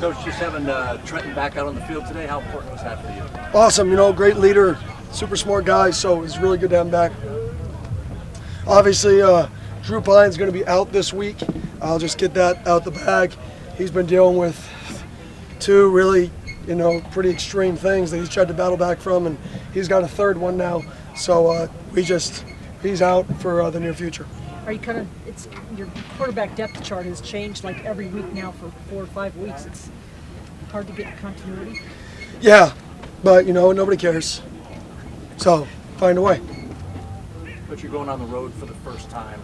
Coach, just having Trenton back out on the field today, how important was that for you? Awesome, great leader, super smart guy, so it's really good to have him back. Obviously, Drew Pine's going to be out this week. I'll just get that out the bag. He's been dealing with two really, pretty extreme things that he's tried to battle back from, and he's got a third one now. So he's out for the near future. Are you your quarterback depth chart has changed like every week now for 4 or 5 weeks. It's hard to get continuity. Yeah, but nobody cares. So find a way. But you're going on the road for the first time.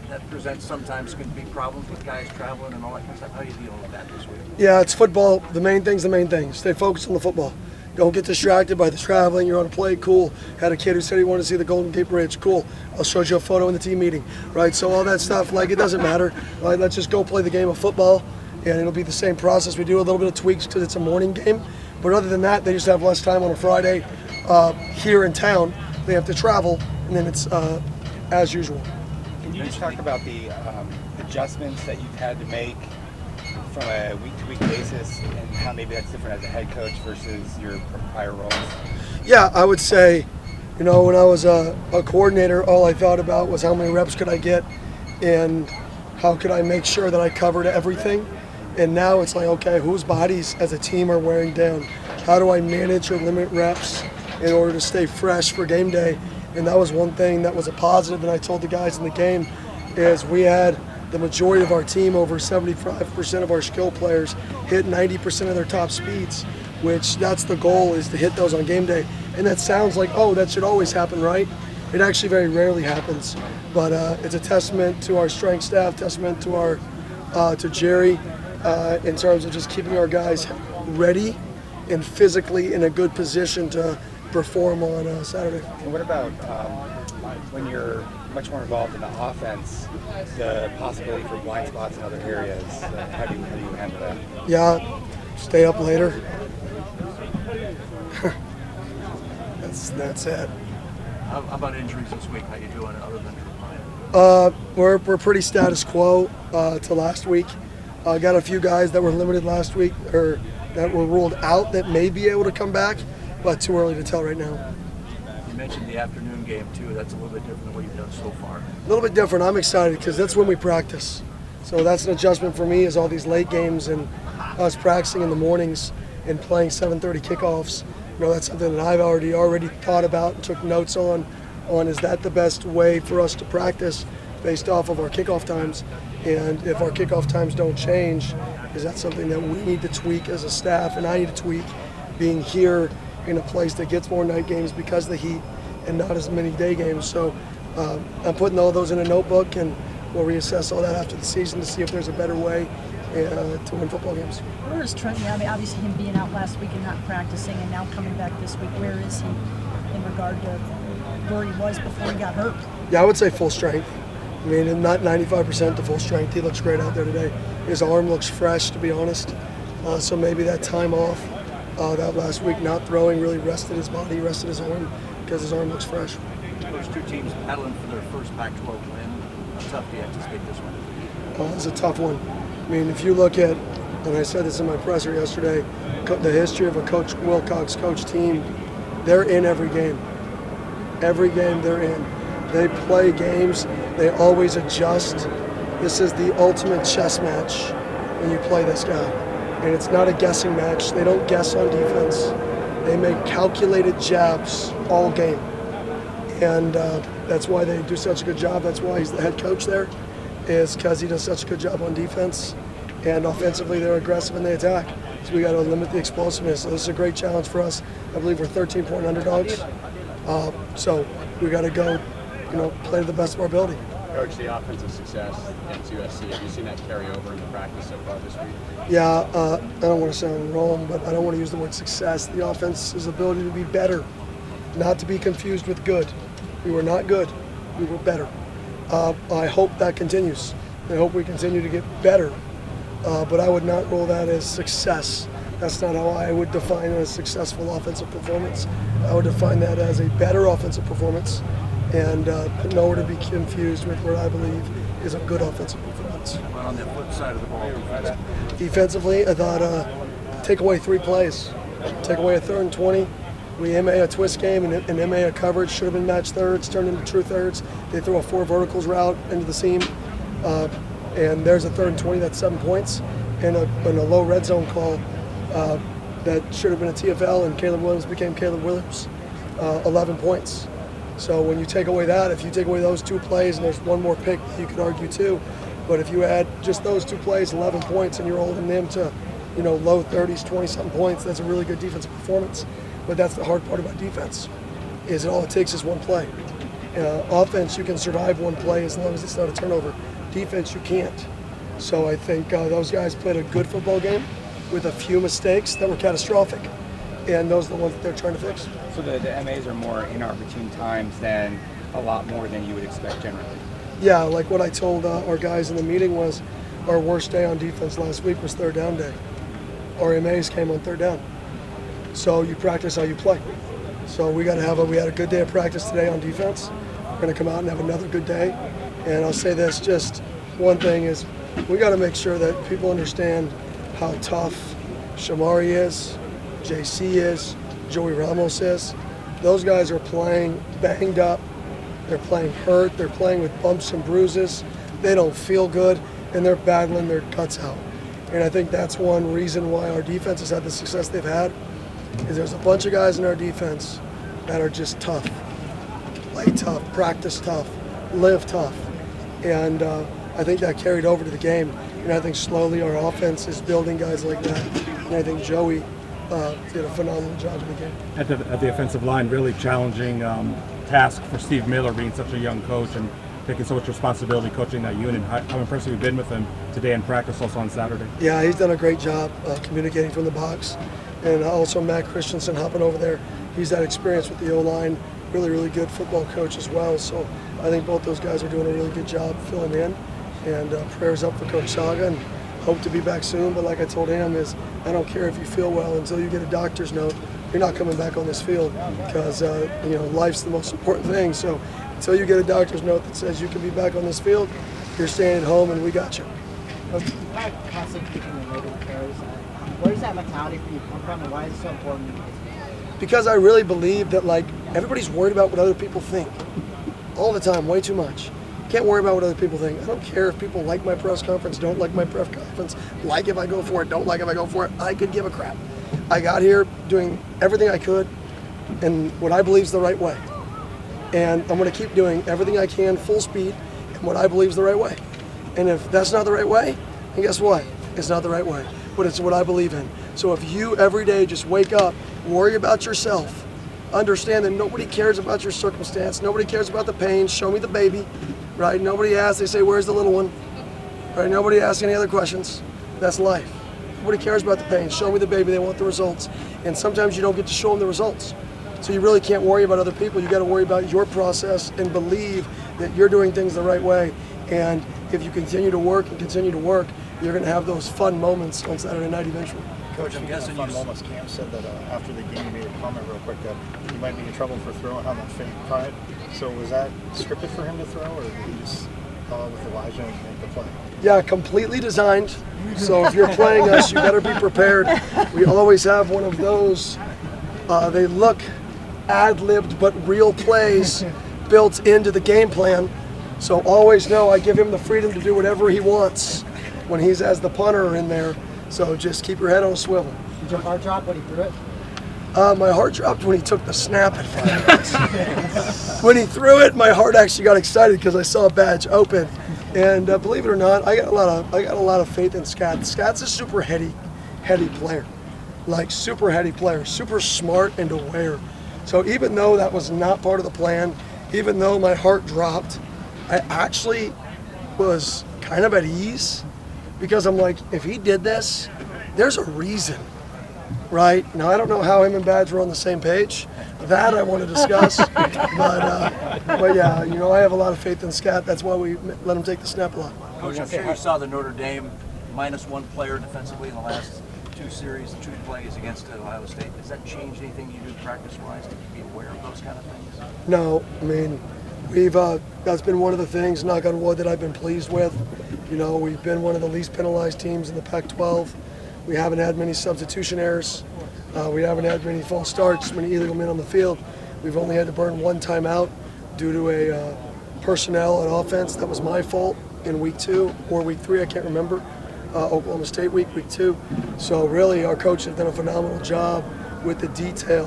That presents sometimes can be problems with guys traveling and all that kind of stuff. How are you dealing with that this week? Yeah, it's football. The main thing's the main thing. Stay focused on the football. Don't get distracted by the traveling. You're on a play, cool. Had a kid who said he wanted to see the Golden Gate Bridge, cool. I'll show you a photo in the team meeting, right? So all that stuff, it doesn't matter. Right? Let's just go play the game of football, and it'll be the same process. We do a little bit of tweaks because it's a morning game, but other than that, they just have less time on a Friday here in town. They have to travel, and then it's as usual. Can you just talk about the adjustments that you've had to make from a week-to-week basis and how maybe that's different as a head coach versus your prior roles? Yeah, I would say, when I was a coordinator, all I thought about was how many reps could I get and how could I make sure that I covered everything. And now it's like, okay, whose bodies as a team are wearing down? How do I manage or limit reps in order to stay fresh for game day? And that was one thing that was a positive that I told the guys in the game is we had the majority of our team, over 75% of our skill players, hit 90% of their top speeds, which that's the goal, is to hit those on game day. And that sounds like, oh, that should always happen, right? It actually very rarely happens. But it's a testament to our strength staff, testament to to Jerry, in terms of just keeping our guys ready and physically in a good position to perform on Saturday. And what about when you're much more involved in the offense, the possibility for blind spots in other areas? How do you handle that? Yeah, stay up later. That's it. How about injuries this week? How you doing other than Drew Pine? We're pretty status quo to last week. Got a few guys that were limited last week or that were ruled out that may be able to come back, but too early to tell right now. You mentioned the afternoon game too. That's a little bit different than what you've done so far. A little bit different. I'm excited because that's when we practice. So that's an adjustment for me, is all these late games and us practicing in the mornings and playing 7:30 kickoffs. That's something that I've already thought about and took notes on is that the best way for us to practice based off of our kickoff times? And if our kickoff times don't change, is that something that we need to tweak as a staff? And I need to tweak, being here in a place that gets more night games because of the heat and not as many day games. So I'm putting all those in a notebook, and we'll reassess all that after the season to see if there's a better way to win football games. Where is Trent now? I mean, obviously him being out last week and not practicing and now coming back this week, where is he in regard to where he was before he got hurt? Yeah, I would say full strength. I mean, not 95% to full strength. He looks great out there today. His arm looks fresh, to be honest. So maybe that time off, that last week not throwing, really rested his body, rested his arm, because his arm looks fresh. Those two teams battling for their first Pac-12 win. How tough do you anticipate this one? It's a tough one. I mean, if you look at, and I said this in my presser yesterday, the history of a Coach Wilcox coach team, they're in every game. Every game they're in. They play games. They always adjust. This is the ultimate chess match when you play this guy. And it's not a guessing match. They don't guess on defense. They make calculated jabs all game. And that's why they do such a good job. That's why he's the head coach there, is because he does such a good job on defense. And offensively, they're aggressive and they attack. So we got to limit the explosiveness. So this is a great challenge for us. I believe we're 13-point underdogs. So we got to go, play to the best of our ability. Coach, the offensive success against USC, have you seen that carry over into practice so far this week? Yeah, I don't want to sound wrong, but I don't want to use the word success. The offense's ability to be better, not to be confused with good. We were not good. We were better. I hope that continues. I hope we continue to get better, but I would not roll that as success. That's not how I would define a successful offensive performance. I would define that as a better offensive performance and nowhere to be confused with what I believe is a good offensive performance. But on the flip side of the ball, Defensively, I thought take away 3 plays. Take away a 3rd and 20. We MA a twist game and MA a coverage. Should have been match thirds, turned into true thirds. They throw a 4 verticals route into the seam. And there's a 3rd and 20, that's 7 points. And a low red zone call that should have been a TFL, and Caleb Williams became Caleb Williams, 11 points. So when you take away that, if you take away those 2 plays, and there's one more pick that you could argue too, but if you add just those 2 plays, 11 points, and you're holding them to, low 30s, 20-something points, that's a really good defensive performance. But that's the hard part about defense, is all it takes is 1 play. Offense, you can survive 1 play as long as it's not a turnover. Defense, you can't. So I think those guys played a good football game with a few mistakes that were catastrophic, and those are the ones that they're trying to fix. So the MAs are more inopportune times than a lot more than you would expect generally. Yeah, like what I told our guys in the meeting was our worst day on defense last week was 3rd down day. Our MAs came on 3rd down. So you practice how you play. So we had a good day of practice today on defense. We're going to come out and have another good day. And I'll say this, just one thing is we got to make sure that people understand how tough Shamari is, JC is, Joey Ramos is. Those guys are playing banged up. They're playing hurt. They're playing with bumps and bruises. They don't feel good, and they're battling their guts out. And I think that's one reason why our defense has had the success they've had, is there's a bunch of guys in our defense that are just tough. Play tough, practice tough, live tough. And I think that carried over to the game. And I think slowly our offense is building guys like that. And I think Joey did a phenomenal job in the game. At the offensive line, really challenging task for Steve Miller, being such a young coach and taking so much responsibility coaching that unit. How impressive you've been with him today in practice, also on Saturday. Yeah, he's done a great job communicating from the box. And also Matt Christensen hopping over there. He's had experience with the O-line, really, really good football coach as well. So I think both those guys are doing a really good job filling in. And prayers up for Coach Saga, and hope to be back soon. But like I told him, is I don't care if you feel well until you get a doctor's note. You're not coming back on this field because life's the most important thing. So until you get a doctor's note that says you can be back on this field, you're staying at home, and we got you. Constantly keeping the load of carries. Where does that mentality for you come from, and why is it so important? Because I really believe that everybody's worried about what other people think all the time, way too much. Can't worry about what other people think. I don't care if people like my press conference, don't like my press conference, like if I go for it, don't like if I go for it. I could give a crap. I got here doing everything I could and what I believe is the right way. And I'm going to keep doing everything I can full speed and what I believe is the right way. And if that's not the right way, then guess what? It's not the right way, but it's what I believe in. So if you every day just wake up, worry about yourself, understand that nobody cares about your circumstance, nobody cares about the pain, show me the baby, right? Nobody asks, they say, where's the little one? Right? Nobody asks any other questions. That's life. Nobody cares about the pain, show me the baby, they want the results. And sometimes you don't get to show them the results. So you really can't worry about other people, you gotta worry about your process and believe that you're doing things the right way. And if you continue to work and continue to work, you're gonna have those fun moments on Saturday night eventually. Coach, I'm guessing fun moments. Cam said that after the game, he made a comment real quick that he might be in trouble for throwing on that fake punt. So was that scripted for him to throw, or did he just follow with Elijah and make the play? Yeah, completely designed. So if you're playing us, you better be prepared. We always have one of those. They look ad-libbed, but real plays built into the game plan. So always know I give him the freedom to do whatever he wants when he's as the punter in there. So just keep your head on a swivel. Did your heart drop when he threw it? My heart dropped when he took the snap at 5 yards. When he threw it, my heart actually got excited because I saw a badge open. And believe it or not, I got a lot of faith in Scat. Scat's a super heady player, super heady player, super smart and aware. So even though that was not part of the plan, even though my heart dropped, I actually was kind of at ease. Because I'm like, if he did this, there's a reason, right? Now, I don't know how him and Badge were on the same page. That I want to discuss. but yeah, I have a lot of faith in Scat. That's why we let him take the snap a lot. Coach, I'm sure you saw the Notre Dame -1 player defensively in the last 2 series, 2 plays against Ohio State. Does that change anything you do practice-wise to be aware of those kind of things? No, I mean, That's been one of the things, knock on wood, that I've been pleased with. You know, we've been one of the least penalized teams in the Pac-12. We haven't had many substitution errors. We haven't had many false starts, many illegal men on the field. We've only had to burn one timeout due to a personnel and offense. That was my fault in week 2 or week 3, I can't remember. Oklahoma State week 2. So really, our coaches have done a phenomenal job with the detail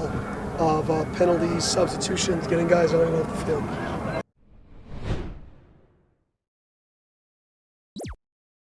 of penalties, substitutions, getting guys on and off the field.